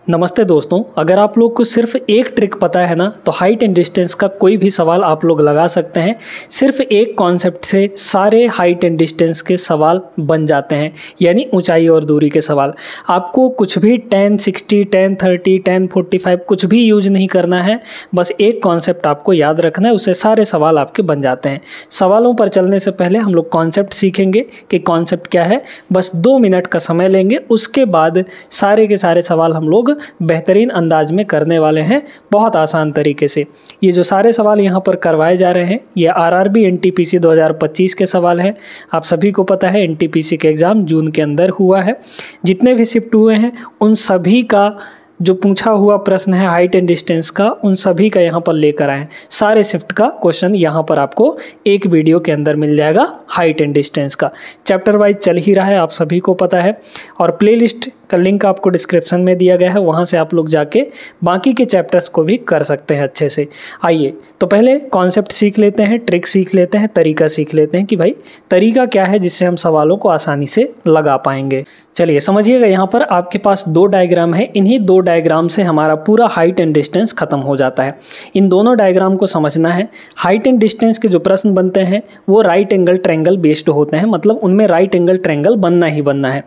नमस्ते दोस्तों, अगर आप लोग को सिर्फ एक ट्रिक पता है ना तो हाइट एंड डिस्टेंस का कोई भी सवाल आप लोग लगा सकते हैं। सिर्फ एक कॉन्सेप्ट से सारे हाइट एंड डिस्टेंस के सवाल बन जाते हैं, यानी ऊंचाई और दूरी के सवाल। आपको कुछ भी 10, 60, 10, 30, 10, 45 कुछ भी यूज नहीं करना है, बस एक कॉन्सेप्ट आपको याद रखना है, उससे सारे सवाल आपके बन जाते हैं। सवालों पर चलने से पहले हम लोग कॉन्सेप्ट सीखेंगे कि कॉन्सेप्ट क्या है। बस 2 मिनट का समय लेंगे, उसके बाद सारे के सारे सवाल हम लोग बेहतरीन अंदाज में करने वाले हैं, बहुत आसान तरीके से। ये जो सारे सवाल यहाँ पर करवाए जा रहे हैं ये आरआरबी एनटीपीसी 2025 के सवाल हैं। आप सभी को पता है एनटीपीसी के एग्ज़ाम जून के अंदर हुआ है। जितने भी शिफ्ट हुए हैं उन सभी का जो पूछा हुआ प्रश्न है हाइट एंड डिस्टेंस का, उन सभी का यहाँ पर लेकर आए। सारे शिफ्ट का क्वेश्चन यहाँ पर आपको एक वीडियो के अंदर मिल जाएगा। हाइट एंड डिस्टेंस का चैप्टर वाइज चल ही रहा है, आप सभी को पता है, और प्लेलिस्ट का लिंक आपको डिस्क्रिप्शन में दिया गया है, वहाँ से आप लोग जाके बाकी के चैप्टर्स को भी कर सकते हैं अच्छे से। आइए तो पहले कॉन्सेप्ट सीख लेते हैं, ट्रिक सीख लेते हैं, तरीका सीख लेते हैं कि भाई तरीका क्या है जिससे हम सवालों को आसानी से लगा पाएंगे। चलिए समझिएगा, यहाँ पर आपके पास 2 डायग्राम है। इन्हीं 2 डायग्राम से हमारा पूरा हाइट एंड डिस्टेंस खत्म हो जाता है। इन दोनों डायग्राम को समझना है। हाइट एंड डिस्टेंस के जो प्रश्न बनते हैं वो राइट एंगल ट्रायंगल बेस्ड होते हैं, मतलब उनमें राइट एंगल ट्रायंगल बनना ही बनना है।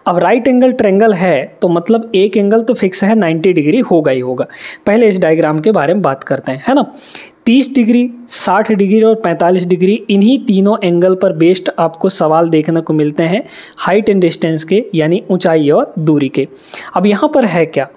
अब राइट एंगल ट्रायंगल है तो मतलब एक एंगल तो फिक्स है, 90 डिग्री होगा ही होगा। पहले इस डायग्राम के बारे में बात करते हैं, है ना। 30 डिग्री, 60 डिग्री और 45 डिग्री, इन्हीं तीनों एंगल पर बेस्ड आपको सवाल देखने को मिलते हैं हाइट एंड डिस्टेंस के, यानी ऊंचाई और दूरी के। अब यहाँ पर है क्या,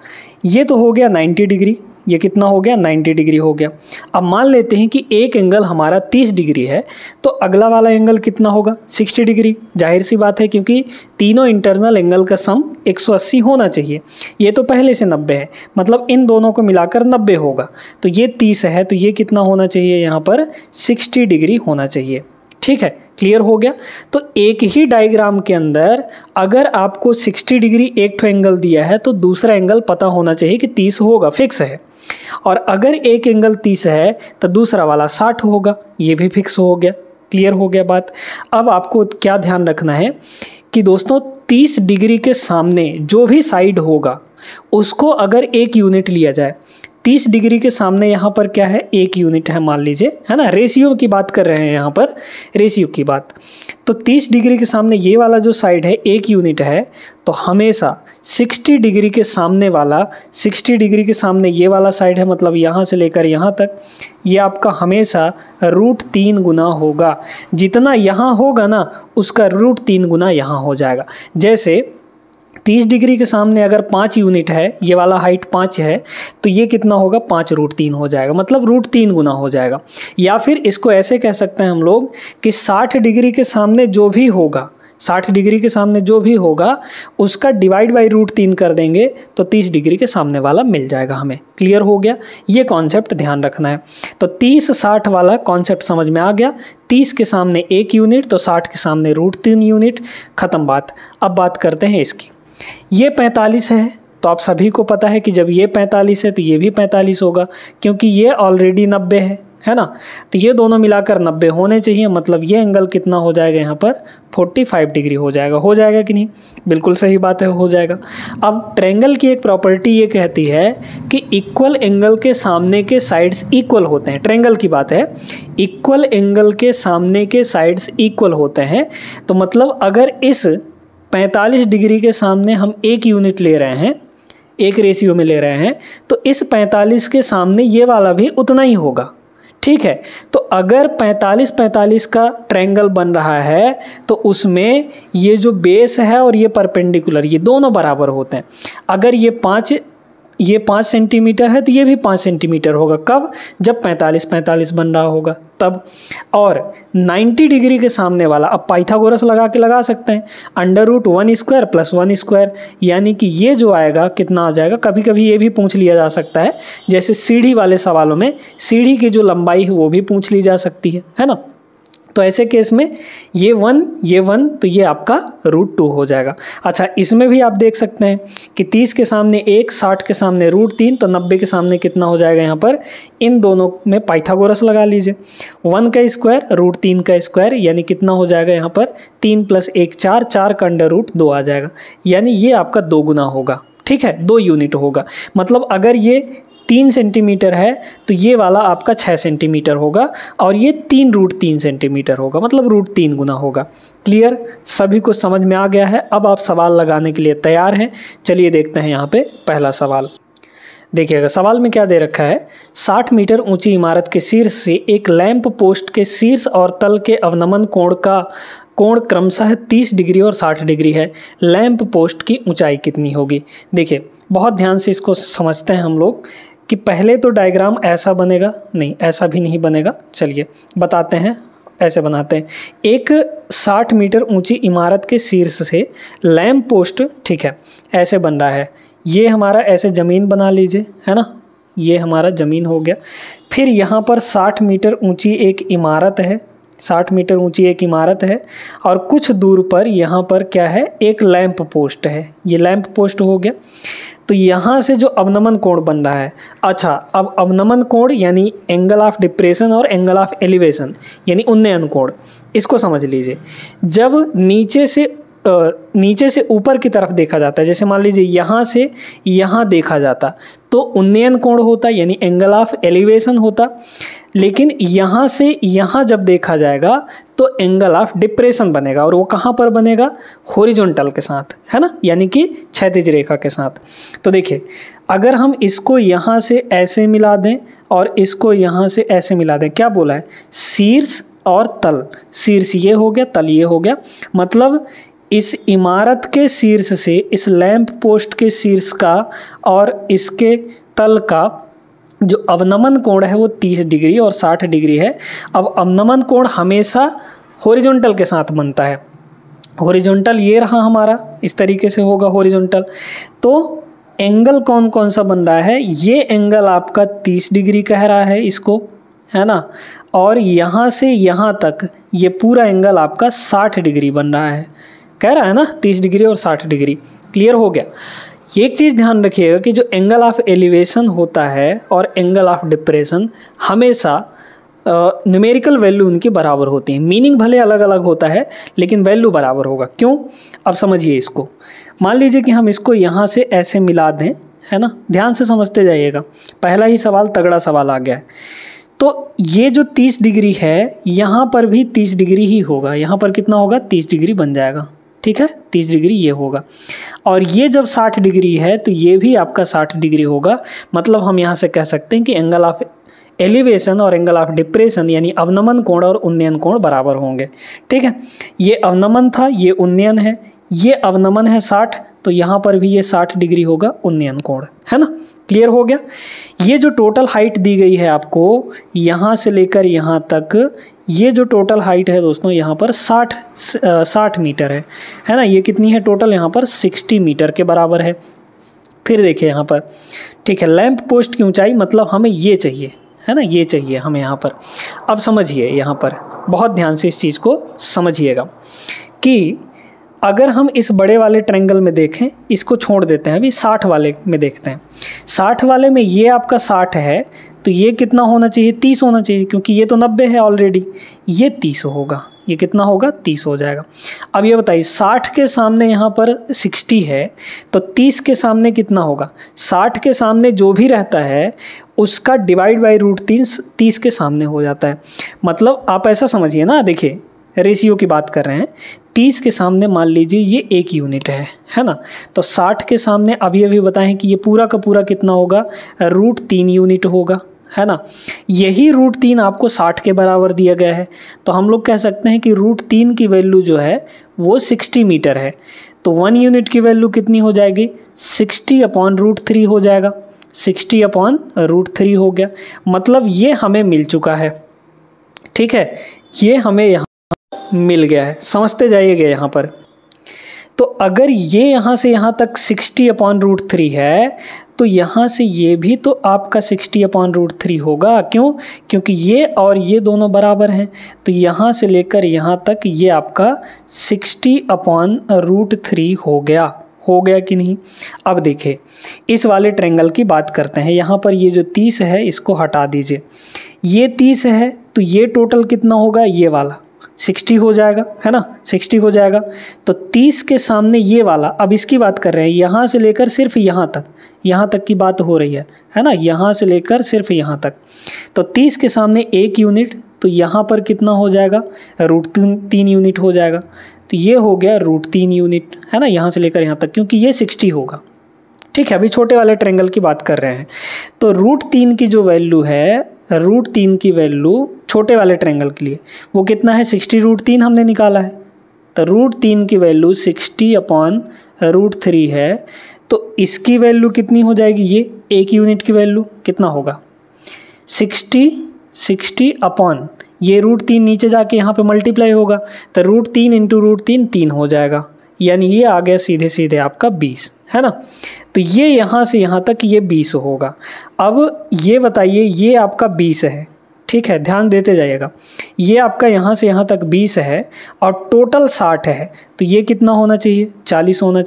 ये तो हो गया 90 डिग्री, ये कितना हो गया 90 डिग्री हो गया। अब मान लेते हैं कि एक एंगल हमारा 30 डिग्री है, तो अगला वाला एंगल कितना होगा 60 डिग्री। जाहिर सी बात है, क्योंकि तीनों इंटरनल एंगल का सम 180 होना चाहिए। ये तो पहले से 90 है, मतलब इन दोनों को मिलाकर 90 होगा। तो ये 30 है, तो ये कितना होना चाहिए, यहाँ पर 60 डिग्री होना चाहिए। ठीक है, क्लियर हो गया। तो एक ही डायग्राम के अंदर अगर आपको 60 डिग्री एक ठो एंगल दिया है तो दूसरा एंगल पता होना चाहिए कि 30 होगा, फिक्स है। और अगर एक एंगल 30 है तो दूसरा वाला 60 होगा, ये भी फिक्स हो गया। क्लियर हो गया बात। अब आपको क्या ध्यान रखना है कि दोस्तों 30 डिग्री के सामने जो भी साइड होगा उसको अगर 1 यूनिट लिया जाए, 30 डिग्री के सामने यहाँ पर क्या है 1 यूनिट है मान लीजिए, है ना। रेशियो की बात कर रहे हैं यहाँ पर, रेशियो की बात। तो 30 डिग्री के सामने ये वाला जो साइड है 1 यूनिट है, तो हमेशा 60 डिग्री के सामने वाला, 60 डिग्री के सामने ये वाला साइड है, मतलब यहाँ से लेकर यहाँ तक, ये आपका हमेशा √3 गुना होगा। जितना यहाँ होगा ना उसका √3 गुना यहाँ हो जाएगा। जैसे 30 डिग्री के सामने अगर 5 यूनिट है, ये वाला हाइट 5 है, तो ये कितना होगा 5√3 हो जाएगा, मतलब √3 गुना हो जाएगा। या फिर इसको ऐसे कह सकते हैं हम लोग कि 60 डिग्री के सामने जो भी होगा, 60 डिग्री के सामने जो भी होगा उसका डिवाइड बाई √3 कर देंगे तो 30 डिग्री के सामने वाला मिल जाएगा हमें। क्लियर हो गया, ये कॉन्सेप्ट ध्यान रखना है। तो 30-60 वाला कॉन्सेप्ट समझ में आ गया। 30 के सामने 1 यूनिट तो 60 के सामने √3 यूनिट, खत्म बात। अब बात करते हैं इसकी। ये 45 है, तो आप सभी को पता है कि जब ये 45 है तो ये भी 45 होगा, क्योंकि ये ऑलरेडी 90 है ना। तो ये दोनों मिलाकर 90 होने चाहिए, मतलब ये एंगल कितना हो जाएगा यहाँ पर 45 डिग्री हो जाएगा। हो जाएगा कि नहीं, बिल्कुल सही बात है, हो जाएगा। अब ट्रायंगल की एक प्रॉपर्टी ये कहती है कि इक्वल एंगल के सामने के साइड्स इक्वल होते हैं। ट्रायंगल की बात है, इक्वल एंगल के सामने के साइड्स इक्वल होते हैं। तो मतलब अगर इस 45 डिग्री के सामने हम 1 यूनिट ले रहे हैं, एक रेशियो में ले रहे हैं, तो इस 45 के सामने ये वाला भी उतना ही होगा। ठीक है, तो अगर 45-45 का ट्रायंगल बन रहा है तो उसमें ये जो बेस है और ये परपेंडिकुलर, ये दोनों बराबर होते हैं। अगर ये 5 सेंटीमीटर है तो ये भी 5 सेंटीमीटर होगा। कब, जब 45-45 बन रहा होगा तब। और 90 डिग्री के सामने वाला, अब पाइथागोरस लगा के लगा सकते हैं, √1² + 1², यानी कि ये जो आएगा कितना आ जाएगा। कभी कभी ये भी पूछ लिया जा सकता है, जैसे सीढ़ी वाले सवालों में सीढ़ी की जो लंबाई है वो भी पूछ ली जा सकती है ना। तो ऐसे केस में ये 1 तो ये आपका √2 हो जाएगा। अच्छा, इसमें भी आप देख सकते हैं कि 30 के सामने 1, 60 के सामने √3, तो 90 के सामने कितना हो जाएगा यहाँ पर। इन दोनों में पाइथागोरस लगा लीजिए, 1 का स्क्वायर √3 का स्क्वायर, यानी कितना हो जाएगा यहाँ पर 3 + 1 4, 4 का √2 आ जाएगा, यानी ये आपका 2 गुना होगा। ठीक है, 2 यूनिट होगा। मतलब अगर ये 3 सेंटीमीटर है तो ये वाला आपका 6 सेंटीमीटर होगा और ये 3√3 सेंटीमीटर होगा, मतलब √3 गुना होगा। क्लियर, सभी को समझ में आ गया है। अब आप सवाल लगाने के लिए तैयार हैं। चलिए देखते हैं यहाँ पे पहला सवाल। देखिएगा सवाल में क्या दे रखा है, 60 मीटर ऊंची इमारत के शीर्ष से एक लैंप पोस्ट के शीर्ष और तल के अवनमन कोण का कोण क्रमशः 30 डिग्री और 60 डिग्री है। लैंप पोस्ट की ऊंचाई कितनी होगी? देखिए बहुत ध्यान से इसको समझते हैं हम लोग कि पहले तो डायग्राम ऐसा बनेगा, नहीं ऐसा भी नहीं बनेगा। चलिए बताते हैं, ऐसे बनाते हैं। एक 60 मीटर ऊंची इमारत के शीर्ष से लैंप पोस्ट, ठीक है, ऐसे बन रहा है। ये हमारा ऐसे ज़मीन बना लीजिए, है ना, ये हमारा ज़मीन हो गया। फिर यहाँ पर 60 मीटर ऊंची एक इमारत है, 60 मीटर ऊंची एक इमारत है और कुछ दूर पर यहाँ पर क्या है, एक लैंप पोस्ट है। ये लैंप पोस्ट हो गया। तो यहाँ से जो अवनमन कोण बन रहा है, अच्छा अब अवनमन कोण यानी एंगल ऑफ डिप्रेशन और एंगल ऑफ एलिवेशन यानी उन्नयन कोण, इसको समझ लीजिए। जब नीचे से ऊपर की तरफ देखा जाता है, जैसे मान लीजिए यहाँ से यहाँ देखा जाता तो उन्नयन कोण होता यानी एंगल ऑफ एलिवेशन होता, लेकिन यहाँ से यहाँ जब देखा जाएगा तो एंगल ऑफ डिप्रेशन बनेगा। और वो कहाँ पर बनेगा? हॉरिजॉन्टल के साथ, है ना, यानी कि क्षैतिज रेखा के साथ। तो देखिए अगर हम इसको यहाँ से ऐसे मिला दें और इसको यहाँ से ऐसे मिला दें, क्या बोला है, शीर्ष और तल। शीर्ष ये हो गया, तल ये हो गया। मतलब इस इमारत के शीर्ष से इस लैंप पोस्ट के शीर्ष का और इसके तल का जो अवनमन कोण है वो 30 डिग्री और 60 डिग्री है। अब अवनमन कोण हमेशा हॉरिजॉन्टल के साथ बनता है। हॉरिजॉन्टल ये रहा हमारा, इस तरीके से होगा हॉरिजॉन्टल। तो एंगल कौन कौन सा बन रहा है? ये एंगल आपका 30 डिग्री कह रहा है इसको, है ना, और यहाँ से यहाँ तक ये पूरा एंगल आपका 60 डिग्री बन रहा है, कह रहा है ना, 30 डिग्री और 60 डिग्री। क्लियर हो गया। एक चीज़ ध्यान रखिएगा कि जो एंगल ऑफ एलिवेशन होता है और एंगल ऑफ डिप्रेशन हमेशा न्यूमेरिकल वैल्यू उनकी बराबर होती है। मीनिंग भले अलग अलग होता है लेकिन वैल्यू बराबर होगा। क्यों? अब समझिए इसको। मान लीजिए कि हम इसको यहाँ से ऐसे मिला दें, है ना, ध्यान से समझते जाइएगा। पहला ही सवाल तगड़ा सवाल आ गया है। तो ये जो 30 डिग्री है यहाँ पर भी 30 डिग्री ही होगा। यहाँ पर कितना होगा? 30 डिग्री बन जाएगा, ठीक है, 30 डिग्री ये होगा। और ये जब 60 डिग्री है तो ये भी आपका 60 डिग्री होगा। मतलब हम यहाँ से कह सकते हैं कि एंगल ऑफ एलिवेशन और एंगल ऑफ डिप्रेशन यानी अवनमन कोण और उन्नयन कोण बराबर होंगे, ठीक है। ये अवनमन था, ये उन्नयन है, ये अवनमन है 60, तो यहाँ पर भी ये 60 डिग्री होगा उन्नयन कोण, है ना। क्लियर हो गया। ये जो टोटल हाइट दी गई है आपको यहाँ से लेकर यहाँ तक, ये जो टोटल हाइट है दोस्तों यहाँ पर 60 मीटर है ना। ये कितनी है टोटल? यहाँ पर 60 मीटर के बराबर है। फिर देखिए यहाँ पर, ठीक है, लैंप पोस्ट की ऊंचाई मतलब हमें ये चाहिए, है ना, ये चाहिए हमें यहाँ पर। अब समझिए यहाँ पर बहुत ध्यान से इस चीज़ को समझिएगा कि अगर हम इस बड़े वाले ट्रायंगल में देखें, इसको छोड़ देते हैं, अभी 60 वाले में देखते हैं। 60 वाले में ये आपका 60 है तो ये कितना होना चाहिए? 30 होना चाहिए, क्योंकि ये तो 90 है ऑलरेडी, ये 30 होगा। ये कितना होगा? 30 हो जाएगा। अब ये बताइए 60 के सामने यहाँ पर 60 है तो 30 के सामने कितना होगा? 60 के सामने जो भी रहता है उसका डिवाइड बाई √3 30 के सामने हो जाता है। मतलब आप ऐसा समझिए ना, देखिए रेशियो की बात कर रहे हैं। 30 के सामने मान लीजिए ये 1 यूनिट है ना, तो 60 के सामने अभी अभी बताएं कि ये पूरा का पूरा कितना होगा? √3 यूनिट होगा, है ना। यही √3 आपको 60 के बराबर दिया गया है, तो हम लोग कह सकते हैं कि √3 की वैल्यू जो है वो 60 मीटर है। तो 1 यूनिट की वैल्यू कितनी हो जाएगी? 60/√3 हो जाएगा। 60/√3 हो गया। मतलब ये हमें मिल चुका है, ठीक है, ये हमें यहाँ मिल गया है। समझते जाइएगा यहाँ पर। तो अगर ये यहाँ से यहाँ तक 60/√3 है तो यहाँ से ये भी तो आपका 60/√3 होगा। क्यों? क्योंकि ये और ये दोनों बराबर हैं, तो यहाँ से लेकर यहाँ तक ये आपका 60/√3 हो गया कि नहीं। अब देखिए इस वाले ट्रायंगल की बात करते हैं। यहाँ पर ये जो 30 है इसको हटा दीजिए, ये 30 है तो ये टोटल कितना होगा? ये वाला 60 हो जाएगा, है ना, 60 हो जाएगा। तो 30 के सामने ये वाला, अब इसकी बात कर रहे हैं, यहाँ से लेकर सिर्फ यहाँ तक की बात हो रही है ना, यहाँ से लेकर सिर्फ यहाँ तक। तो 30 के सामने 1 यूनिट, तो यहाँ पर कितना हो जाएगा, √3 यूनिट हो जाएगा। तो ये हो गया √3 यूनिट, है ना, यहाँ से लेकर यहाँ तक, क्योंकि ये 60 होगा। ठीक है, अभी छोटे वाले ट्रायंगल की बात कर रहे हैं। तो √3 की जो वैल्यू है, √3 की वैल्यू छोटे वाले ट्रायंगल के लिए वो कितना है, 60 √3 हमने निकाला है। तो √3 की वैल्यू 60/√3 है। तो इसकी वैल्यू कितनी हो जाएगी, ये 1 यूनिट की वैल्यू कितना होगा, 60 अपॉन ये √3 नीचे जाके यहाँ पे मल्टीप्लाई होगा, तो √3 × √3 3 हो जाएगा, यानी ये आ गया सीधे सीधे आपका 20, है ना। तो ये यहाँ से यहाँ तक ये 20 होगा। अब ये बताइए, ये आपका 20 है, ठीक है, ध्यान देते जाइएगा। ये आपका यहाँ से यहाँ तक 20 है और टोटल 60 है, तो ये कितना होना चाहिए, 40 होना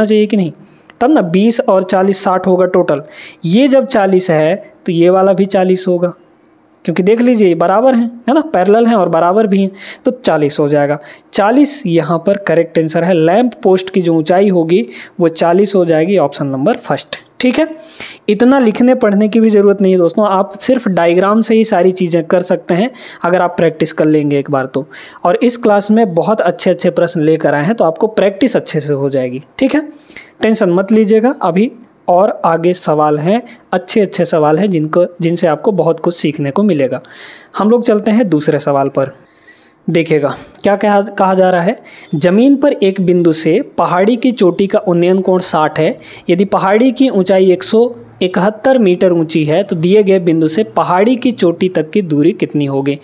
चाहिए कि नहीं, तब ना 20 और 40 60 होगा टोटल। ये जब 40 है तो ये वाला भी 40 होगा, क्योंकि देख लीजिए ये बराबर हैं, है ना, पैरेलल हैं और बराबर भी हैं, तो 40 हो जाएगा। 40 यहाँ पर करेक्ट आंसर है। लैंप पोस्ट की जो ऊंचाई होगी वो 40 हो जाएगी, ऑप्शन नंबर फर्स्ट। ठीक है, इतना लिखने पढ़ने की भी ज़रूरत नहीं है दोस्तों, आप सिर्फ डायग्राम से ही सारी चीज़ें कर सकते हैं अगर आप प्रैक्टिस कर लेंगे एक बार तो। और इस क्लास में बहुत अच्छे अच्छे प्रश्न लेकर आए हैं, तो आपको प्रैक्टिस अच्छे से हो जाएगी। ठीक है, टेंशन मत लीजिएगा, अभी और आगे सवाल हैं, अच्छे अच्छे सवाल हैं जिनसे आपको बहुत कुछ सीखने को मिलेगा। हम लोग चलते हैं दूसरे सवाल पर। देखिएगा क्या कहा जा रहा है, जमीन पर एक बिंदु से पहाड़ी की चोटी का उन्नयन कोण 60 है। यदि पहाड़ी की ऊंचाई 171 मीटर ऊंची है तो दिए गए बिंदु से पहाड़ी की चोटी तक की दूरी कितनी होगी।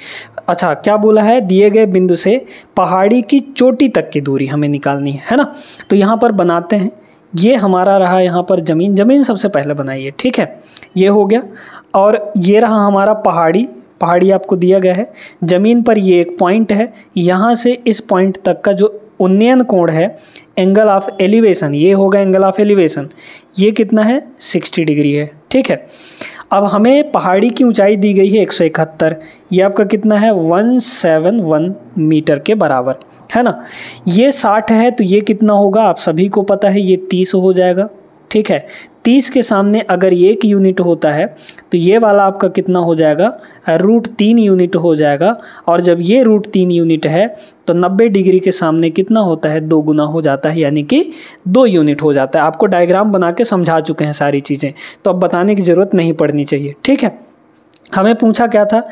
अच्छा, क्या बोला है, दिए गए बिंदु से पहाड़ी की चोटी तक की दूरी हमें निकालनी है ना। तो यहाँ पर बनाते हैं, ये हमारा रहा यहाँ पर जमीन सबसे पहले बनाइए। ठीक है, ये हो गया, और ये रहा हमारा पहाड़ी आपको दिया गया है। ज़मीन पर ये एक पॉइंट है, यहाँ से इस पॉइंट तक का जो उन्नयन कोण है, एंगल ऑफ एलिवेशन, ये होगा एंगल ऑफ एलिवेशन, ये कितना है, 60 डिग्री है। ठीक है, अब हमें पहाड़ी की ऊंचाई दी गई है 171, ये आपका कितना है, 171 मीटर के बराबर, है ना। ये 60 है तो ये कितना होगा, आप सभी को पता है, ये 30 हो जाएगा। ठीक है, 30 के सामने अगर 1 यूनिट होता है तो ये वाला आपका कितना हो जाएगा, √3 यूनिट हो जाएगा। और जब ये √3 यूनिट है तो 90 डिग्री के सामने कितना होता है, 2 गुना हो जाता है, यानी कि 2 यूनिट हो जाता है। आपको डायग्राम बना के समझा चुके हैं सारी चीज़ें, तो अब बताने की ज़रूरत नहीं पड़नी चाहिए। ठीक है, हमें पूछा क्या था,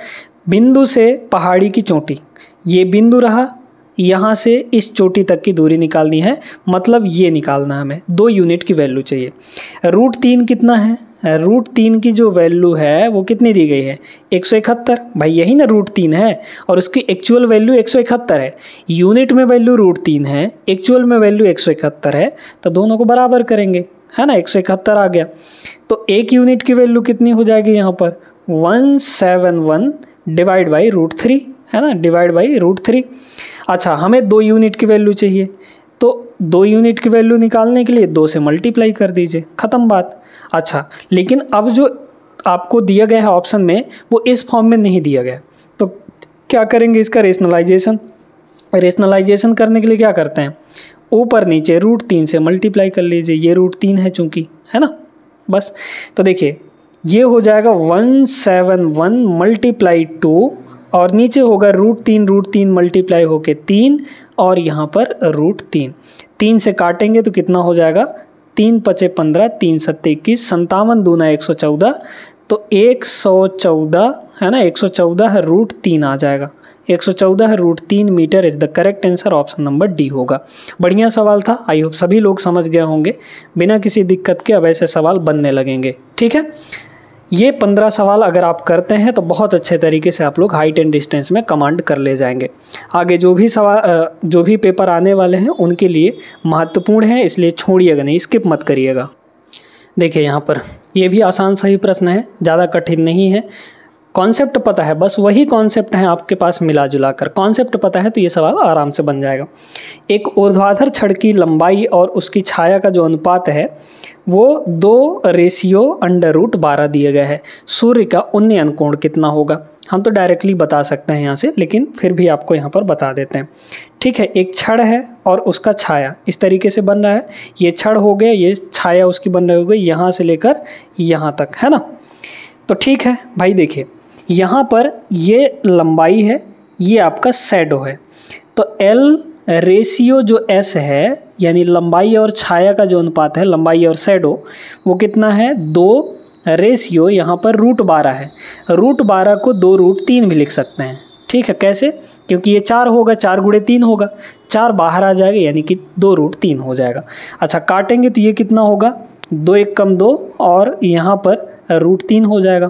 बिंदु से पहाड़ी की चोटी, ये बिंदु रहा, यहाँ से इस चोटी तक की दूरी निकालनी है, मतलब ये निकालना है हमें, 2 यूनिट की वैल्यू चाहिए। √3 कितना है, √3 की जो वैल्यू है वो कितनी दी गई है, 171, भाई यही ना √3 है, और उसकी एक्चुअल वैल्यू 171 है। यूनिट में वैल्यू √3 है, एक्चुअल में वैल्यू 171 है, तो दोनों को बराबर करेंगे, है ना, 171 आ गया। तो 1 यूनिट की वैल्यू कितनी हो जाएगी यहाँ पर, 171 डिवाइड बाई √3, है ना, डिवाइड बाई √3। अच्छा, हमें 2 यूनिट की वैल्यू चाहिए, तो 2 यूनिट की वैल्यू निकालने के लिए 2 से मल्टीप्लाई कर दीजिए, ख़त्म बात। अच्छा, लेकिन अब जो आपको दिया गया है ऑप्शन में वो इस फॉर्म में नहीं दिया गया, तो क्या करेंगे, इसका रेशनलाइजेशन करने के लिए क्या करते हैं, ऊपर नीचे √3 से मल्टीप्लाई कर लीजिए, ये √3 है चूँकि, है ना, बस। तो देखिए ये हो जाएगा 171 मल्टीप्लाई 2, और नीचे होगा √3 मल्टीप्लाई होके 3, और यहाँ पर √3, 3 से काटेंगे तो कितना हो जाएगा, 3 × 5 = 15, 3 × 7 = 21, 57 दूना 114, तो 114, है ना, 114 √3 आ जाएगा, 114 √3 metre is the correct answer, option number D होगा। बढ़िया सवाल था, आई होप सभी लोग समझ गए होंगे, बिना किसी दिक्कत के अब ऐसे सवाल बनने लगेंगे। ठीक है, ये 15 सवाल अगर आप करते हैं तो बहुत अच्छे तरीके से आप लोग हाइट एंड डिस्टेंस में कमांड कर ले जाएंगे। आगे जो भी पेपर आने वाले हैं उनके लिए महत्वपूर्ण है, इसलिए छोड़िएगा नहीं, स्किप मत करिएगा। देखिए यहाँ पर ये भी आसान सही प्रश्न है, ज़्यादा कठिन नहीं है। कॉन्सेप्ट पता है, बस वही कॉन्सेप्ट है आपके पास मिला जुला कर, कॉन्सेप्ट पता है तो ये सवाल आराम से बन जाएगा। एक ऊर्ध्वाधर छड़ की लंबाई और उसकी छाया का जो अनुपात है वो 2:√12 दिया गया है। सूर्य का उन्नयन कोण कितना होगा? हम तो डायरेक्टली बता सकते हैं यहाँ से, लेकिन फिर भी आपको यहाँ पर बता देते हैं। ठीक है, एक छड़ है और उसका छाया इस तरीके से बन रहा है, ये छड़ हो गया, ये छाया उसकी बन रही हो गई यहाँ से लेकर यहाँ तक, है ना। तो ठीक है भाई, देखिए यहाँ पर ये लंबाई है, ये आपका शैडो है, तो L रेशियो जो S है यानी लंबाई और छाया का जो अनुपात है, लंबाई और शैडो, वो कितना है? 2 रेशियो यहाँ पर √12 है। √12 को 2√3 भी लिख सकते हैं। ठीक है, कैसे? क्योंकि ये 4 होगा, 4 × 3 होगा, 4 बाहर आ जाएगा यानी कि 2√3 हो जाएगा। अच्छा, काटेंगे तो ये कितना होगा? 2 × 1 = 2 और यहाँ पर √3 हो जाएगा,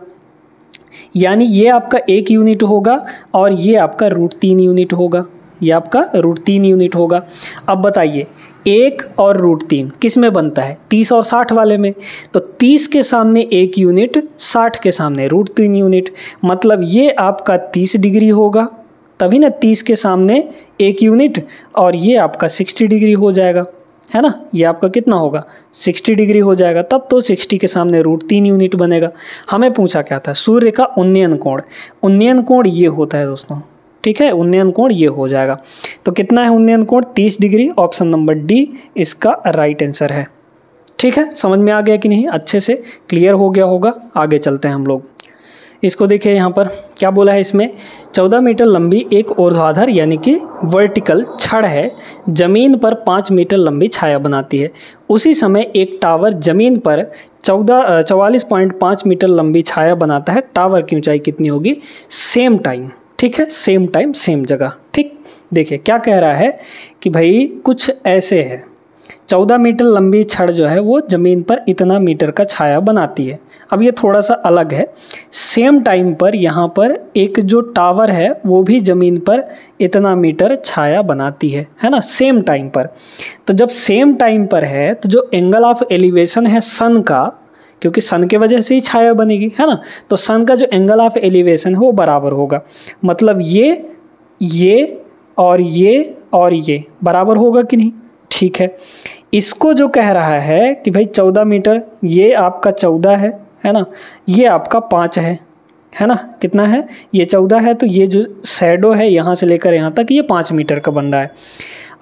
यानी ये आपका 1 यूनिट होगा और ये आपका √3 यूनिट होगा, ये आपका √3 यूनिट होगा। अब बताइए 1 और √3 किस में बनता है? 30 और 60 वाले में। तो 30 के सामने 1 यूनिट, 60 के सामने √3 यूनिट, मतलब ये आपका 30 डिग्री होगा, तभी ना 30 के सामने 1 यूनिट, और ये आपका 60 डिग्री हो जाएगा, है ना। ये आपका कितना होगा? 60 डिग्री हो जाएगा, तब तो 60 के सामने √3 यूनिट बनेगा। हमें पूछा क्या था? सूर्य का उन्नयन कोण। उन्नयन कोण ये होता है दोस्तों, ठीक है, उन्नयन कोण ये हो जाएगा। तो कितना है उन्नयन कोण? 30 डिग्री। ऑप्शन नंबर डी इसका राइट आंसर है। ठीक है, समझ में आ गया कि नहीं? अच्छे से क्लियर हो गया होगा। आगे चलते हैं हम लोग। इसको देखिए यहाँ पर क्या बोला है इसमें, 14 मीटर लंबी एक ऊर्ध्वाधर यानी कि वर्टिकल छड़ है, जमीन पर 5 मीटर लंबी छाया बनाती है। उसी समय एक टावर जमीन पर 44.5 मीटर लंबी छाया बनाता है। टावर की ऊंचाई कितनी होगी? सेम टाइम, ठीक है, सेम टाइम सेम जगह। ठीक, देखिए क्या कह रहा है कि भाई कुछ ऐसे है, 14 मीटर लंबी छड़ जो है वो ज़मीन पर इतना मीटर का छाया बनाती है। अब ये थोड़ा सा अलग है, सेम टाइम पर यहाँ पर एक जो टावर है वो भी ज़मीन पर इतना मीटर छाया बनाती है ना, सेम टाइम पर। तो जब सेम टाइम पर है तो जो एंगल ऑफ एलिवेशन है सन का, क्योंकि सन के वजह से ही छाया बनेगी, है ना, तो सन का जो एंगल ऑफ एलिवेशन है वो बराबर होगा। मतलब ये और ये बराबर होगा कि नहीं? ठीक है, इसको जो कह रहा है कि भाई 14 मीटर, ये आपका 14 है ना, ये आपका 5 है ना, कितना है? ये 14 है, तो ये जो शैडो है यहाँ से लेकर यहाँ तक ये 5 मीटर का बन रहा है।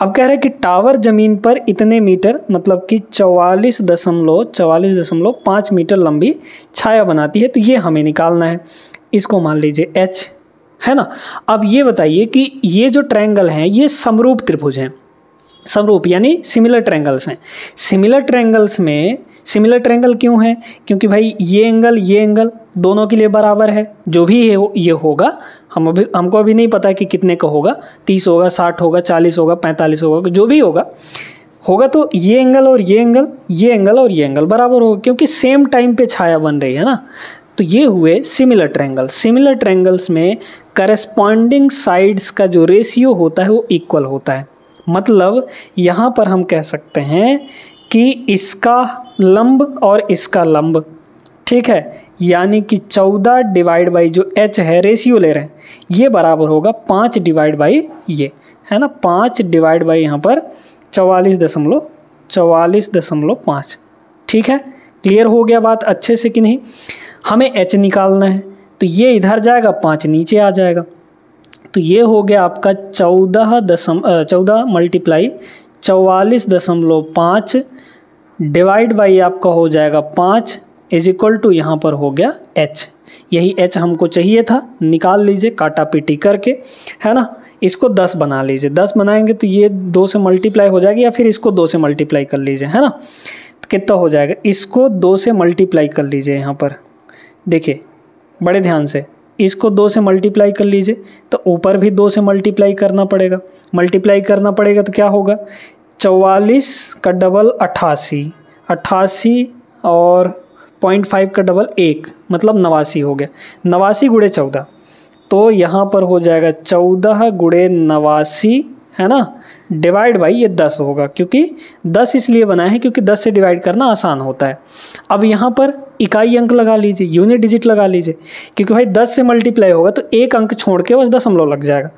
अब कह रहे हैं कि टावर ज़मीन पर इतने मीटर, मतलब कि 44.5 मीटर लंबी छाया बनाती है, तो ये हमें निकालना है। इसको मान लीजिए H, है ना। अब ये बताइए कि ये जो ट्रायंगल हैं ये समरूप त्रिभुज हैं, समरूप यानी सिमिलर ट्रायंगल्स हैं। सिमिलर ट्रायंगल्स में सिमिलर ट्रायंगल क्यों है? क्योंकि भाई ये एंगल दोनों के लिए बराबर है, जो भी ये होगा, हमको अभी नहीं पता कि कितने का होगा, 30 होगा, 60 होगा, 40 होगा, 45 होगा, जो भी होगा तो ये एंगल और ये एंगल, ये एंगल और ये एंगल बराबर होगा, क्योंकि सेम टाइम पे छाया बन रही है ना। तो ये हुए सिमिलर ट्रायंगल। सिमिलर ट्रायंगल्स में करस्पॉन्डिंग साइड्स का जो रेशियो होता है वो इक्वल होता है। मतलब यहाँ पर हम कह सकते हैं कि इसका लंब और इसका लंब, ठीक है, यानी कि 14 डिवाइड बाई जो H है, रेशियो ले रहे हैं, ये बराबर होगा 5 डिवाइड बाई ये, है ना, 5 डिवाइड बाई यहाँ पर 44.5। ठीक है, क्लियर हो गया बात अच्छे से कि नहीं? हमें H निकालना है, तो ये इधर जाएगा, 5 नीचे आ जाएगा, तो ये हो गया आपका 14 × 44.5 डिवाइड बाई आपका हो जाएगा 5 इज इक्वल टू यहाँ पर हो गया H। यही H हमको चाहिए था, निकाल लीजिए काटा पीटी करके, है ना। इसको 10 बना लीजिए, 10 बनाएंगे तो ये 2 से मल्टीप्लाई हो जाएगी, या फिर इसको 2 से मल्टीप्लाई कर लीजिए, है ना। तो कितना हो जाएगा? इसको 2 से मल्टीप्लाई कर लीजिए, यहाँ पर देखिए बड़े ध्यान से, इसको 2 से मल्टीप्लाई कर लीजिए, तो ऊपर भी 2 से मल्टीप्लाई करना पड़ेगा। तो क्या होगा? 44 का डबल 88 और 0.5 का डबल 1, मतलब 89 हो गया। 89 × 14, तो यहाँ पर हो जाएगा 14 × 89, है ना, डिवाइड बाई ये 10 होगा, क्योंकि 10 इसलिए बनाया है क्योंकि 10 से डिवाइड करना आसान होता है। अब यहाँ पर इकाई अंक लगा लीजिए, यूनिट डिजिट लगा लीजिए, क्योंकि भाई 10 से मल्टीप्लाई होगा तो एक अंक छोड़ के बस दशमलव लग जाएगा।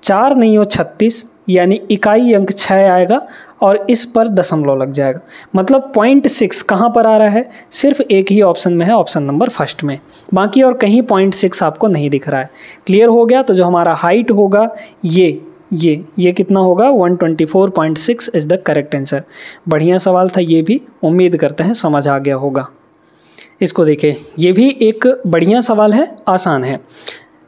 4 नहीं हो 36, यानी इकाई अंक 6 आएगा और इस पर दशमलव लग जाएगा। मतलब 0.6 कहाँ पर आ रहा है, सिर्फ एक ही ऑप्शन में है, ऑप्शन नंबर फर्स्ट में, बाकी और कहीं 0.6 आपको नहीं दिख रहा है। क्लियर हो गया। तो जो हमारा हाइट होगा ये कितना होगा, 124.6 इज़ द करेक्ट आंसर। बढ़िया सवाल था ये भी, उम्मीद करते हैं समझ आ गया होगा। इसको देखें, ये भी एक बढ़िया सवाल है, आसान है।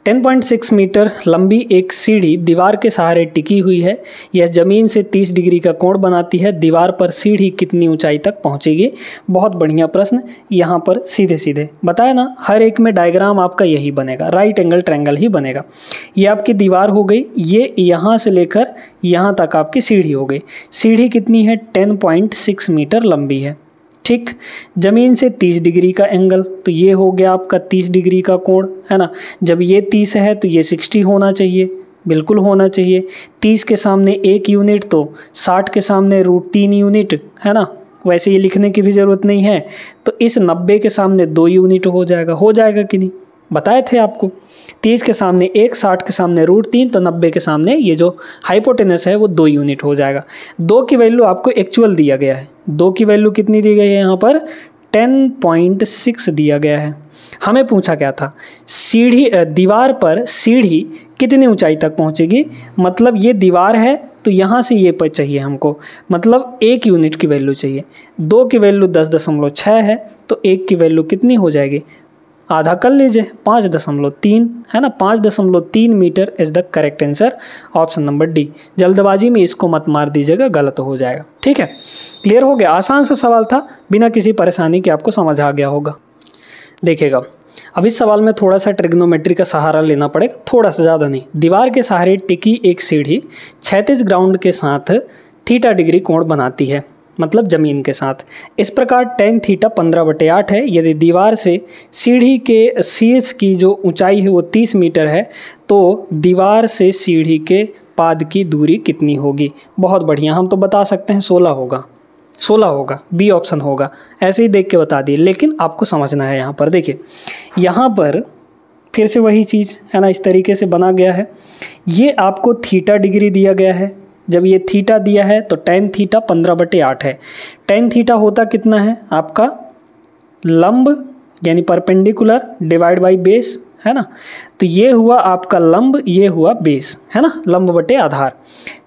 10.6 मीटर लंबी एक सीढ़ी दीवार के सहारे टिकी हुई है। यह ज़मीन से 30 डिग्री का कोण बनाती है। दीवार पर सीढ़ी कितनी ऊंचाई तक पहुंचेगी। बहुत बढ़िया प्रश्न। यहाँ पर सीधे सीधे बताया ना, हर एक में डायग्राम आपका यही बनेगा, राइट एंगल ट्रायंगल ही बनेगा। ये आपकी दीवार हो गई, ये यहाँ से लेकर यहाँ तक आपकी सीढ़ी हो गई। सीढ़ी कितनी है, 10.6 मीटर लंबी है। ठीक, जमीन से 30 डिग्री का एंगल, तो ये हो गया आपका 30 डिग्री का कोण, है ना। जब ये 30 है तो ये 60 होना चाहिए, बिल्कुल होना चाहिए। 30 के सामने 1 यूनिट तो 60 के सामने √3 यूनिट, है ना। वैसे ये लिखने की भी ज़रूरत नहीं है। तो इस 90 के सामने 2 यूनिट हो जाएगा कि नहीं, बताए थे आपको। 30 के सामने 1, 60 के सामने √3, तो 90 के सामने ये जो हाइपोटेनस है वो 2 यूनिट हो जाएगा। 2 की वैल्यू आपको एक्चुअल दिया गया है। 2 की वैल्यू कितनी दी गई है यहाँ पर, 10.6 दिया गया है। हमें पूछा क्या था, दीवार पर सीढ़ी कितनी ऊंचाई तक पहुँचेगी। मतलब ये दीवार है तो यहाँ से ये पर चाहिए हमको, मतलब 1 यूनिट की वैल्यू चाहिए। 2 की वैल्यू 10.6 है, तो 1 की वैल्यू कितनी हो जाएगी, आधा कर लीजिए, 5.3, है ना। 5.3 metre is the correct answer, option number D. जल्दबाजी में इसको मत मार दीजिएगा, गलत हो जाएगा। ठीक है, क्लियर हो गया। आसान सा सवाल था, बिना किसी परेशानी के आपको समझ आ गया होगा। देखिएगा, अब इस सवाल में थोड़ा सा ट्रिग्नोमेट्री का सहारा लेना पड़ेगा, थोड़ा सा, ज़्यादा नहीं। दीवार के सहारे टिकी एक सीढ़ी क्षैतिज ग्राउंड के साथ थीटा डिग्री कोण बनाती है, मतलब ज़मीन के साथ। इस प्रकार tan थीटा 15/8 है। यदि दीवार से सीढ़ी के शीर्ष की जो ऊंचाई है वो 30 मीटर है, तो दीवार से सीढ़ी के पाद की दूरी कितनी होगी। बहुत बढ़िया, हम तो बता सकते हैं 16 होगा, बी ऑप्शन होगा। ऐसे ही देख के बता दिए, लेकिन आपको समझना है। यहाँ पर देखिए, यहाँ पर फिर से वही चीज़ है ना, इस तरीके से बना गया है। ये आपको थीटा डिग्री दिया गया है। जब ये थीटा दिया है तो tan थीटा 15/8 है। tan थीटा होता कितना है आपका, लंब यानी परपेंडिकुलर डिवाइड बाई बेस, है ना। तो ये हुआ आपका लंब, ये हुआ बेस, है ना, लंब बटे आधार।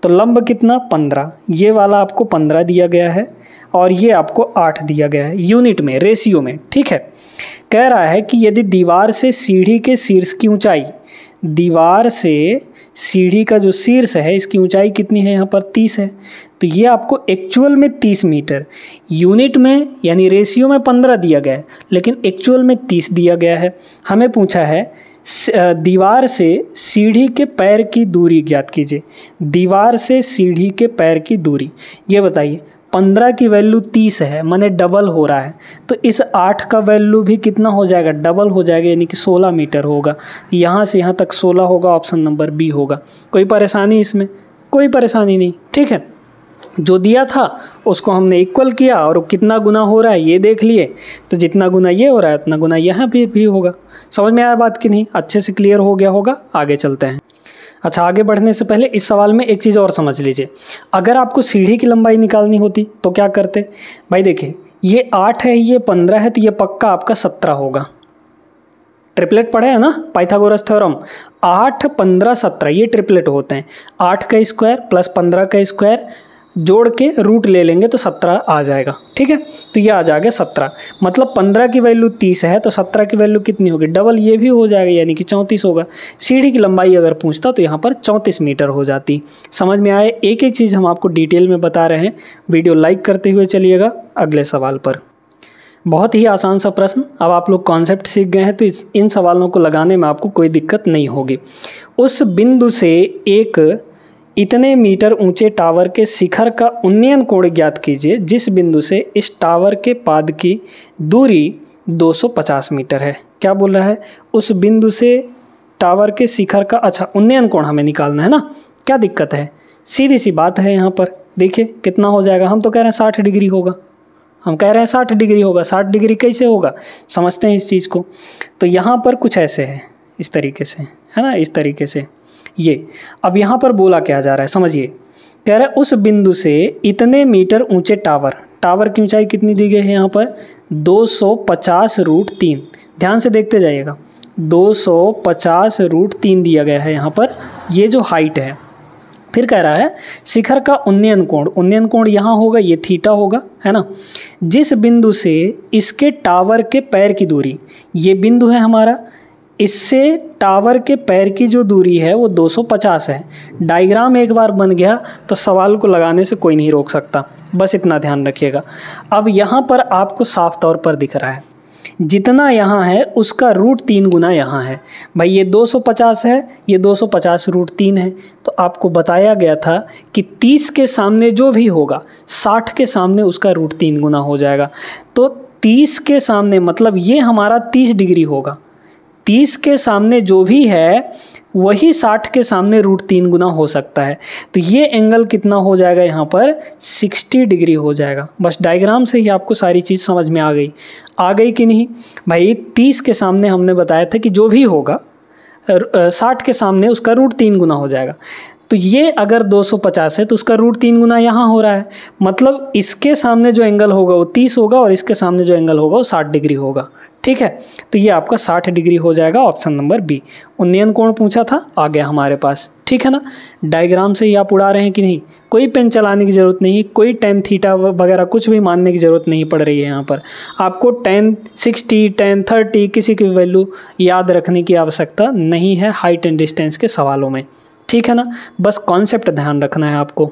तो लंब कितना, 15, ये वाला आपको 15 दिया गया है और ये आपको 8 दिया गया है यूनिट में, रेशियो में। ठीक है, कह रहा है कि यदि दीवार से सीढ़ी के शीर्ष की ऊंचाई, दीवार से सीढ़ी का जो शीर्ष है इसकी ऊंचाई कितनी है, यहाँ पर 30 है। तो ये आपको एक्चुअल में 30 मीटर, यूनिट में यानी रेशियो में 15 दिया गया है, लेकिन एक्चुअल में 30 दिया गया है। हमें पूछा है दीवार से सीढ़ी के पैर की दूरी ज्ञात कीजिए। दीवार से सीढ़ी के पैर की दूरी, ये बताइए। 15 की वैल्यू 30 है, माने डबल हो रहा है, तो इस 8 का वैल्यू भी कितना हो जाएगा, डबल हो जाएगा, यानी कि 16 मीटर होगा। यहाँ से यहाँ तक 16 होगा, ऑप्शन नंबर बी होगा। कोई परेशानी इसमें, कोई परेशानी नहीं। ठीक है, जो दिया था उसको हमने इक्वल किया और कितना गुना हो रहा है ये देख लिए, तो जितना गुना ये हो रहा है उतना गुना यहाँ भी होगा। समझ में आया बात कि नहीं, अच्छे से क्लियर हो गया होगा। आगे चलते हैं। अच्छा, आगे बढ़ने से पहले इस सवाल में एक चीज़ और समझ लीजिए। अगर आपको सीढ़ी की लंबाई निकालनी होती तो क्या करते भाई। देखिए, ये 8 है, ये 15 है, तो ये पक्का आपका 17 होगा। ट्रिपलेट पढ़े है ना, पाइथागोरस थ्योरम। 8, 15, 17 ये ट्रिपलेट होते हैं। 8 का स्क्वायर प्लस 15 का स्क्वायर जोड़ के रूट ले लेंगे तो 17 आ जाएगा। ठीक है, तो ये आ जाएगा 17। मतलब 15 की वैल्यू 30 है तो 17 की वैल्यू कितनी होगी, डबल ये भी हो जाएगा, यानी कि 34 होगा। सीढ़ी की लंबाई अगर पूछता तो यहाँ पर 34 मीटर हो जाती। समझ में आए, एक एक चीज़ हम आपको डिटेल में बता रहे हैं। वीडियो लाइक करते हुए चलिएगा अगले सवाल पर। बहुत ही आसान सा प्रश्न। अब आप लोग कॉन्सेप्ट सीख गए हैं तो इन सवालों को लगाने में आपको कोई दिक्कत नहीं होगी। उस बिंदु से एक इतने मीटर ऊंचे टावर के शिखर का उन्नयन कोण ज्ञात कीजिए जिस बिंदु से इस टावर के पाद की दूरी 250 मीटर है। क्या बोल रहा है, उस बिंदु से टावर के शिखर का, अच्छा उन्नयन कोण हमें निकालना है ना। क्या दिक्कत है, सीधी सी बात है यहाँ पर। देखिए कितना हो जाएगा, हम तो कह रहे हैं 60 डिग्री होगा, हम कह रहे हैं 60 डिग्री होगा। 60 डिग्री कैसे होगा, समझते हैं इस चीज़ को। तो यहाँ पर कुछ ऐसे है, इस तरीके से है ना, इस तरीके से ये। अब यहाँ पर बोला क्या जा रहा है, समझिए। कह रहा है उस बिंदु से इतने मीटर ऊंचे टावर की ऊंचाई कितनी दी गई है यहाँ पर, 250√3। ध्यान से देखते जाइएगा, 250√3 दिया गया है यहाँ पर, ये जो हाइट है। फिर कह रहा है शिखर का उन्नयन कोण यहाँ होगा, ये थीटा होगा, है ना। जिस बिंदु से इसके टावर के पैर की दूरी, ये बिंदु है हमारा, इससे टावर के पैर की जो दूरी है वो 250 है। डायग्राम एक बार बन गया तो सवाल को लगाने से कोई नहीं रोक सकता, बस इतना ध्यान रखिएगा। अब यहाँ पर आपको साफ तौर पर दिख रहा है, जितना यहाँ है उसका √3 गुना यहाँ है। भाई ये 250 है, ये 250√3 है। तो आपको बताया गया था कि 30 के सामने जो भी होगा 60 के सामने उसका √3 गुना हो जाएगा। तो 30 के सामने मतलब ये हमारा 30 डिग्री होगा, 30 के सामने जो भी है वही 60 के सामने √3 गुना हो सकता है। तो ये एंगल कितना हो जाएगा यहाँ पर, 60 डिग्री हो जाएगा। बस डायग्राम से ही आपको सारी चीज़ समझ में आ गई कि नहीं। भाई 30 के सामने हमने बताया था कि जो भी होगा 60 के सामने उसका √3 गुना हो जाएगा। तो ये अगर 250 है तो उसका √3 गुना यहाँ हो रहा है, मतलब इसके सामने जो एंगल होगा वो 30 होगा और इसके सामने जो एंगल होगा वो 60 डिग्री होगा। ठीक है, तो ये आपका 60 डिग्री हो जाएगा, ऑप्शन नंबर बी। उन्नयन कोण पूछा था, आ गया हमारे पास। ठीक है ना, डायग्राम से ही आप उड़ा रहे हैं कि नहीं, कोई पेन चलाने की ज़रूरत नहीं, कोई tan थीटा वगैरह कुछ भी मानने की ज़रूरत नहीं पड़ रही है। यहाँ पर आपको tan 60, tan 30 किसी की वैल्यू याद रखने की आवश्यकता नहीं है हाइट एंड डिस्टेंस के सवालों में। ठीक है ना, बस कॉन्सेप्ट ध्यान रखना है आपको।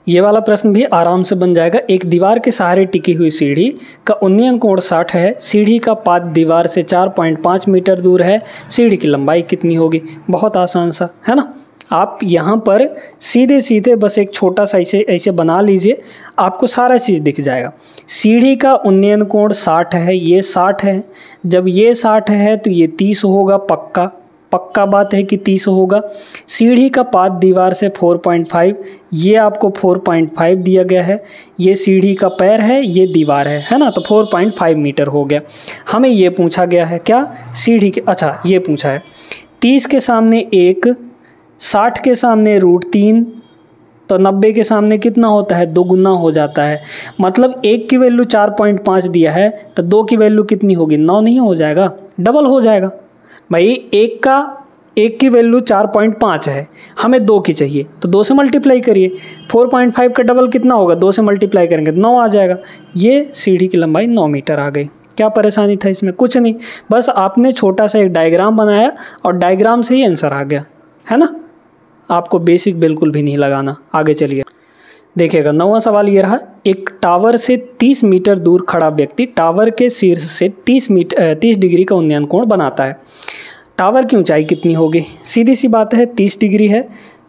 ये वाला प्रश्न भी आराम से बन जाएगा। एक दीवार के सहारे टिकी हुई सीढ़ी का उन्नयन कोण 60 है, सीढ़ी का पाद दीवार से 4.5 मीटर दूर है, सीढ़ी की लंबाई कितनी होगी। बहुत आसान सा है ना। आप यहाँ पर सीधे सीधे बस एक छोटा सा ऐसे बना लीजिए, आपको सारा चीज़ दिख जाएगा। सीढ़ी का उन्नयन कोण 60 है, ये 60 है। जब ये 60 है तो ये 30 होगा, पक्का बात है कि 30 होगा। सीढ़ी का पाद दीवार से 4.5, ये आपको 4.5 दिया गया है। ये सीढ़ी का पैर है, ये दीवार है ना, तो 4.5 मीटर हो गया। हमें ये पूछा गया है क्या, सीढ़ी के, अच्छा ये पूछा है 30 के सामने 1, 60 के सामने √3, तो 90 के सामने कितना होता है, 2 गुना हो जाता है। मतलब 1 की वैल्यू 4.5 दिया है तो 2 की वैल्यू कितनी होगी, 9 नहीं हो जाएगा, डबल हो जाएगा। भाई 1 की वैल्यू 4.5 है, हमें 2 की चाहिए तो 2 से मल्टीप्लाई करिए। 4.5 का डबल कितना होगा, 2 से मल्टीप्लाई करेंगे तो 9 आ जाएगा। ये सीढ़ी की लंबाई 9 मीटर आ गई। क्या परेशानी था इसमें, कुछ नहीं, बस आपने छोटा सा एक डायग्राम बनाया और डायग्राम से ही आंसर आ गया, है ना। आपको बेसिक बिल्कुल भी नहीं लगाना। आगे चलिए, देखिएगा 9वां सवाल ये रहा। एक टावर से 30 मीटर दूर खड़ा व्यक्ति टावर के शीर्ष से 30 डिग्री का उन्नयन कोण बनाता है। टावर की ऊंचाई कितनी होगी, सीधी सी बात है 30 डिग्री है,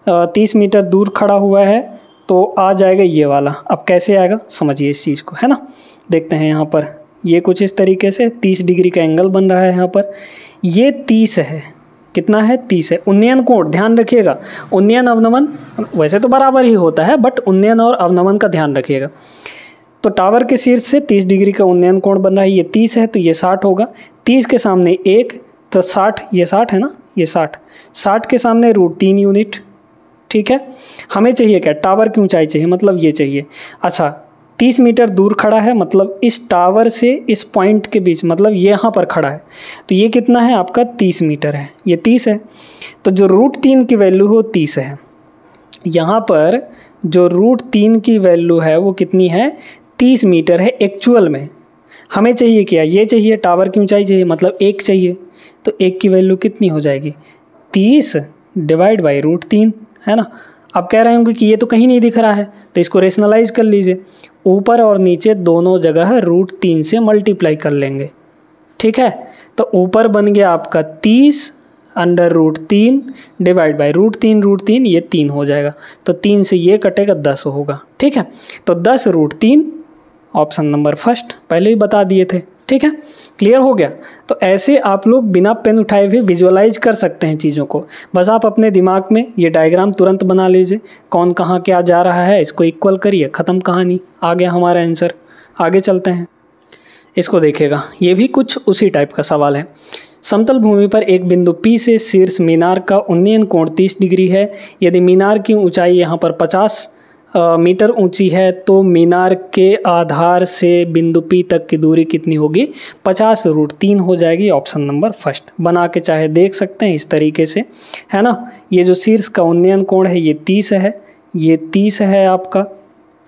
30 मीटर दूर खड़ा हुआ है तो आ जाएगा ये वाला। अब कैसे आएगा समझिए इस चीज़ को, है ना। देखते हैं यहाँ पर ये कुछ इस तरीके से 30 डिग्री का एंगल बन रहा है। यहाँ पर ये 30 है, कितना है 30 है। उन्नयन कोण ध्यान रखिएगा, उन्नयन अवनमन वैसे तो बराबर ही होता है बट उन्नयन और अवनमन का ध्यान रखिएगा। तो टावर के शीर्ष से 30 डिग्री का उन्नयन कोण बन रहा है, ये 30 है तो ये 60 होगा। 30 के सामने 1 तो 60, ये 60 है ना, ये 60 के सामने √3 यूनिट। ठीक है, हमें चाहिए क्या, टावर की ऊंचाई चाहिए, मतलब ये चाहिए। अच्छा 30 मीटर दूर खड़ा है, मतलब इस टावर से इस पॉइंट के बीच, मतलब ये यहाँ पर खड़ा है तो ये कितना है आपका 30 मीटर है, ये 30 है। तो जो √3 की वैल्यू हो 30 है। यहाँ पर जो √3 की वैल्यू है वो कितनी है, 30 मीटर है एक्चुअल में। हमें चाहिए क्या, ये चाहिए, टावर की ऊंचाई चाहिए, मतलब 1 चाहिए। तो 1 की वैल्यू कितनी हो जाएगी, 30 डिवाइड बाई √3, है ना। अब कह रहे होंगे कि ये तो कहीं नहीं दिख रहा है, तो इसको रेशनलाइज कर लीजिए, ऊपर और नीचे दोनों जगह √3 से मल्टीप्लाई कर लेंगे। ठीक है, तो ऊपर बन गया आपका 30 अंडर √3 डिवाइड बाई √3, ये 3 हो जाएगा। तो 3 से ये कटेगा 10 होगा। ठीक है, तो 10 √3 ऑप्शन नंबर फर्स्ट, पहले ही बता दिए थे। ठीक है, क्लियर हो गया। तो ऐसे आप लोग बिना पेन उठाए हुए विजुअलाइज कर सकते हैं चीज़ों को। बस आप अपने दिमाग में ये डायग्राम तुरंत बना लीजिए, कौन कहाँ क्या जा रहा है, इसको इक्वल करिए, ख़त्म कहानी, आ गया हमारा आंसर। आगे चलते हैं, इसको देखिएगा, ये भी कुछ उसी टाइप का सवाल है। समतल भूमि पर एक बिंदु P से शीर्ष मीनार का उन्नयन कोण 30 डिग्री है। यदि मीनार की ऊंचाई यहाँ पर 50 मीटर ऊंची है तो मीनार के आधार से बिंदु P तक की दूरी कितनी होगी? 50√3 हो जाएगी। Option number first. बना के चाहे देख सकते हैं इस तरीके से, है ना। ये जो शीर्ष का उन्नयन कोण है ये 30 है, ये 30 है आपका,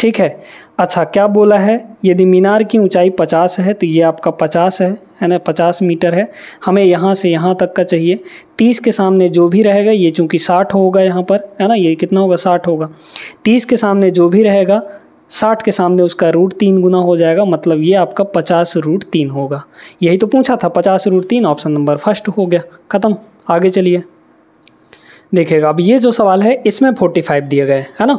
ठीक है। अच्छा, क्या बोला है? यदि मीनार की ऊंचाई 50 है तो ये आपका 50 है ना, 50 मीटर है। हमें यहाँ से यहाँ तक का चाहिए। 30 के सामने जो भी रहेगा, ये चूंकि 60 होगा यहाँ पर, है ना, ये कितना होगा? 60 होगा। 30 के सामने जो भी रहेगा, 60 के सामने उसका √3 गुना हो जाएगा, मतलब ये आपका 50√3 होगा। यही तो पूछा था, 50√3। ऑप्शन नंबर फर्स्ट हो गया, ख़त्म। आगे चलिए, देखिएगा अब ये जो सवाल है इसमें 45 दिया गया है ना,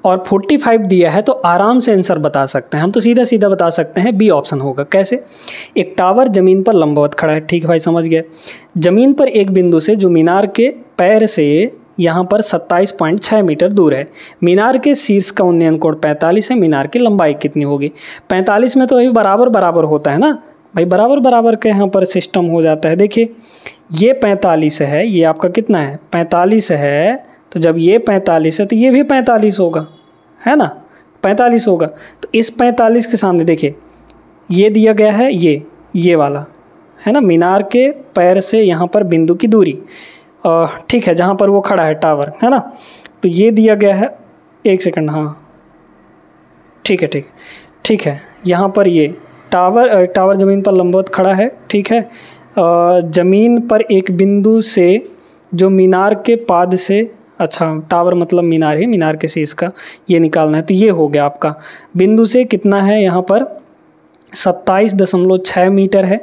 और 45 दिया है तो आराम से आंसर बता सकते हैं हम, तो सीधा सीधा बता सकते हैं बी ऑप्शन होगा। कैसे? एक टावर ज़मीन पर लंबवत खड़ा है, ठीक है भाई, समझ गए। ज़मीन पर एक बिंदु से जो मीनार के पैर से यहाँ पर 27.6 मीटर दूर है। मीनार के शीर्ष का उन्नयन कोण 45 है। मीनार की लंबाई कितनी होगी? 45 में तो अभी बराबर बराबर होता है ना भाई, बराबर बराबर के यहाँ पर सिस्टम हो जाता है। देखिए ये 45 है, ये आपका कितना है? 45 है। तो जब ये 45 है तो ये भी 45 होगा, है ना, 45 होगा। तो इस 45 के सामने देखिए ये दिया गया है, ये वाला है ना, मीनार के पैर से यहाँ पर बिंदु की दूरी, ठीक है, जहाँ पर वो खड़ा है टावर, है ना। तो ये दिया गया है, एक सेकंड, हाँ ठीक है, यहाँ पर ये टावर ज़मीन पर लंबवत खड़ा है, ठीक है। ज़मीन पर एक बिंदु से जो मीनार के पाद से, अच्छा टावर मतलब मीनार है, मीनार के शीर्ष का ये निकालना है। तो ये हो गया आपका, बिंदु से कितना है यहाँ पर? 27.6 मीटर है।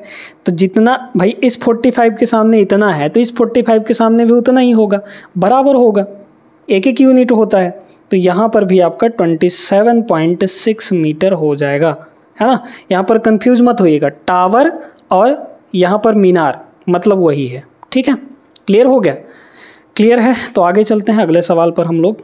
तो जितना भाई इस 45 के सामने इतना है तो इस 45 के सामने भी उतना ही होगा, बराबर होगा, एक एक यूनिट होता है। तो यहाँ पर भी आपका 27.6 मीटर हो जाएगा, है ना। यहाँ पर कंफ्यूज मत होइएगा, टावर और यहाँ पर मीनार मतलब वही है, ठीक है। क्लियर हो गया? क्लियर है। तो आगे चलते हैं अगले सवाल पर हम लोग।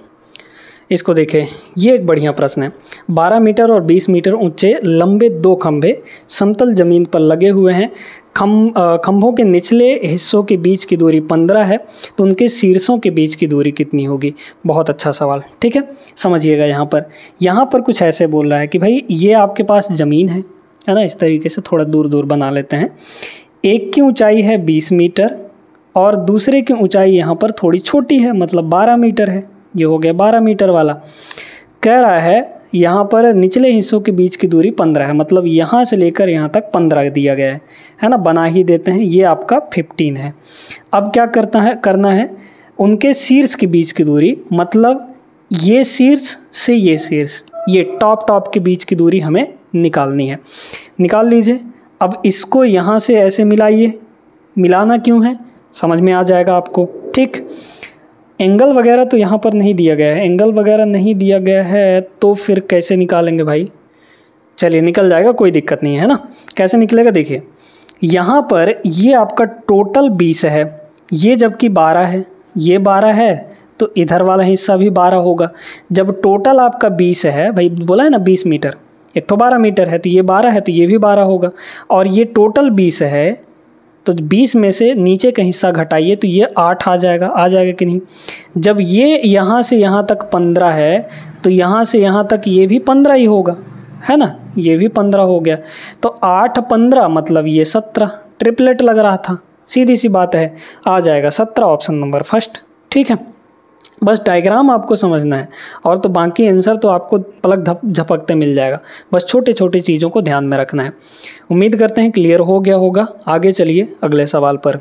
इसको देखें, ये एक बढ़िया प्रश्न है। 12 मीटर और 20 मीटर ऊंचे लंबे 2 खंभे समतल जमीन पर लगे हुए हैं। खंभों के निचले हिस्सों के बीच की दूरी 15 है, तो उनके शीर्षों के बीच की दूरी कितनी होगी? बहुत अच्छा सवाल, ठीक है। समझिएगा, यहाँ पर कुछ ऐसे बोल रहा है कि भाई ये आपके पास ज़मीन है ना, इस तरीके से थोड़ा दूर दूर बना लेते हैं। एक की ऊंचाई है 20 मीटर और दूसरे की ऊंचाई यहाँ पर थोड़ी छोटी है, मतलब 12 मीटर है। ये हो गया 12 मीटर वाला। कह रहा है यहाँ पर निचले हिस्सों के बीच की दूरी 15 है, मतलब यहाँ से लेकर यहाँ तक 15 दिया गया है ना, बना ही देते हैं। ये आपका 15 है। अब क्या करना है उनके शीर्ष के बीच की दूरी, मतलब ये शीर्ष से ये शीर्ष, ये टॉप के बीच की दूरी हमें निकालनी है। निकाल लीजिए। अब इसको यहाँ से ऐसे मिलाइए। मिलाना क्यों है समझ में आ जाएगा आपको, ठीक। एंगल वगैरह तो यहाँ पर नहीं दिया गया है, एंगल वगैरह नहीं दिया गया है तो फिर कैसे निकालेंगे भाई? चलिए निकल जाएगा, कोई दिक्कत नहीं है ना। कैसे निकलेगा? देखिए यहाँ पर ये आपका टोटल 20 है, ये जबकि 12 है, ये 12 है, तो इधर वाला हिस्सा भी 12 होगा। जब टोटल आपका 20 है भाई, बोला है ना 20 मीटर, एक तो 12 मीटर है, तो ये 12 है तो ये भी 12 होगा। और ये टोटल 20 है, तो 20 में से नीचे का हिस्सा घटाइए तो ये 8 आ जाएगा कि नहीं। जब ये यहाँ से यहाँ तक 15 है तो यहाँ से यहाँ तक ये भी 15 ही होगा, है ना, ये भी 15 हो गया। तो 8 15 मतलब ये 17, ट्रिपलेट लग रहा था, सीधी सी बात है, आ जाएगा 17। ऑप्शन नंबर फर्स्ट, ठीक है। बस डायग्राम आपको समझना है और तो बाकी आंसर तो आपको पलक झपकते मिल जाएगा। बस छोटे छोटे चीज़ों को ध्यान में रखना है। उम्मीद करते हैं क्लियर हो गया होगा। आगे चलिए अगले सवाल पर।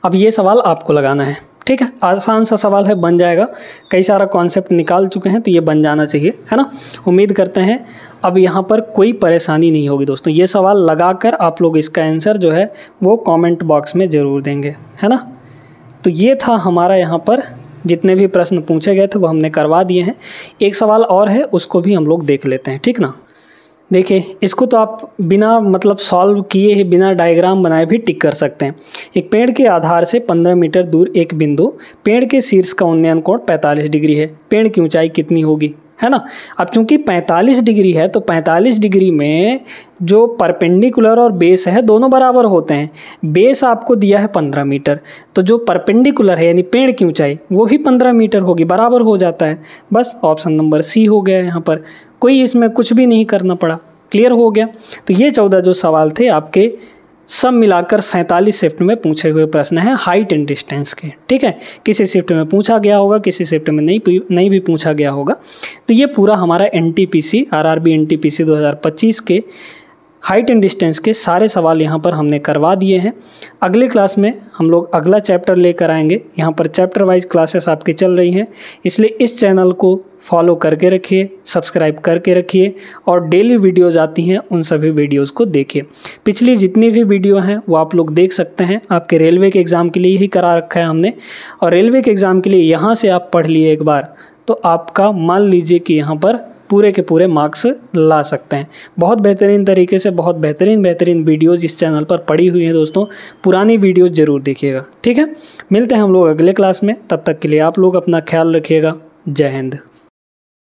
अब ये सवाल आपको लगाना है, ठीक है। आसान सा सवाल है, बन जाएगा। कई सारा कॉन्सेप्ट निकाल चुके हैं तो ये बन जाना चाहिए, है ना। उम्मीद करते हैं अब यहाँ पर कोई परेशानी नहीं होगी दोस्तों। ये सवाल लगाकर आप लोग इसका आंसर जो है वो कॉमेंट बॉक्स में ज़रूर देंगे, है ना। तो ये था हमारा यहाँ पर जितने भी प्रश्न पूछे गए थे वो हमने करवा दिए हैं। एक सवाल और है, उसको भी हम लोग देख लेते हैं, ठीक ना। देखिए इसको तो आप बिना मतलब सॉल्व किए ही बिना डायग्राम बनाए भी टिक कर सकते हैं। एक पेड़ के आधार से 15 मीटर दूर एक बिंदु, पेड़ के शीर्ष का उन्नयन कोण 45 डिग्री है, पेड़ की ऊंचाई कितनी होगी, है ना। अब चूंकि 45 डिग्री है तो 45 डिग्री में जो परपेंडिकुलर और बेस है दोनों बराबर होते हैं। बेस आपको दिया है 15 मीटर, तो जो परपेंडिकुलर है यानी पेड़ की ऊंचाई वो भी 15 मीटर होगी, बराबर हो जाता है। बस ऑप्शन नंबर सी हो गया यहाँ पर, कोई इसमें कुछ भी नहीं करना पड़ा। क्लियर हो गया। तो ये 14 जो सवाल थे आपके सब मिलाकर 47 शिफ्ट में पूछे हुए प्रश्न हैं हाइट एंड डिस्टेंस के। ठीक है, किसी शिफ्ट में पूछा गया होगा, किसी शिफ्ट में नहीं भी पूछा गया होगा। तो ये पूरा हमारा एनटीपीसी आरआरबी एनटीपीसी 2025 के हाइट एंड डिस्टेंस के सारे सवाल यहाँ पर हमने करवा दिए हैं। अगले क्लास में हम लोग अगला चैप्टर लेकर आएंगे। यहाँ पर चैप्टर वाइज क्लासेस आपकी चल रही हैं, इसलिए इस चैनल को फॉलो करके रखिए, सब्सक्राइब करके रखिए और डेली वीडियोज़ आती हैं उन सभी वीडियोज़ को देखिए। पिछली जितनी भी वीडियो हैं वो आप लोग देख सकते हैं। आपके रेलवे के एग्ज़ाम के लिए ही करा रखा है हमने, और रेलवे के एग्ज़ाम के लिए यहाँ से आप पढ़ लिए एक बार तो आपका मान लीजिए कि यहाँ पर पूरे के पूरे मार्क्स ला सकते हैं। बहुत बेहतरीन तरीके से बहुत बेहतरीन वीडियोज़ इस चैनल पर पड़ी हुई हैं दोस्तों, पुरानी वीडियोज़ ज़रूर देखिएगा। ठीक है, मिलते हैं हम लोग अगले क्लास में, तब तक के लिए आप लोग अपना ख्याल रखिएगा। जय हिंद।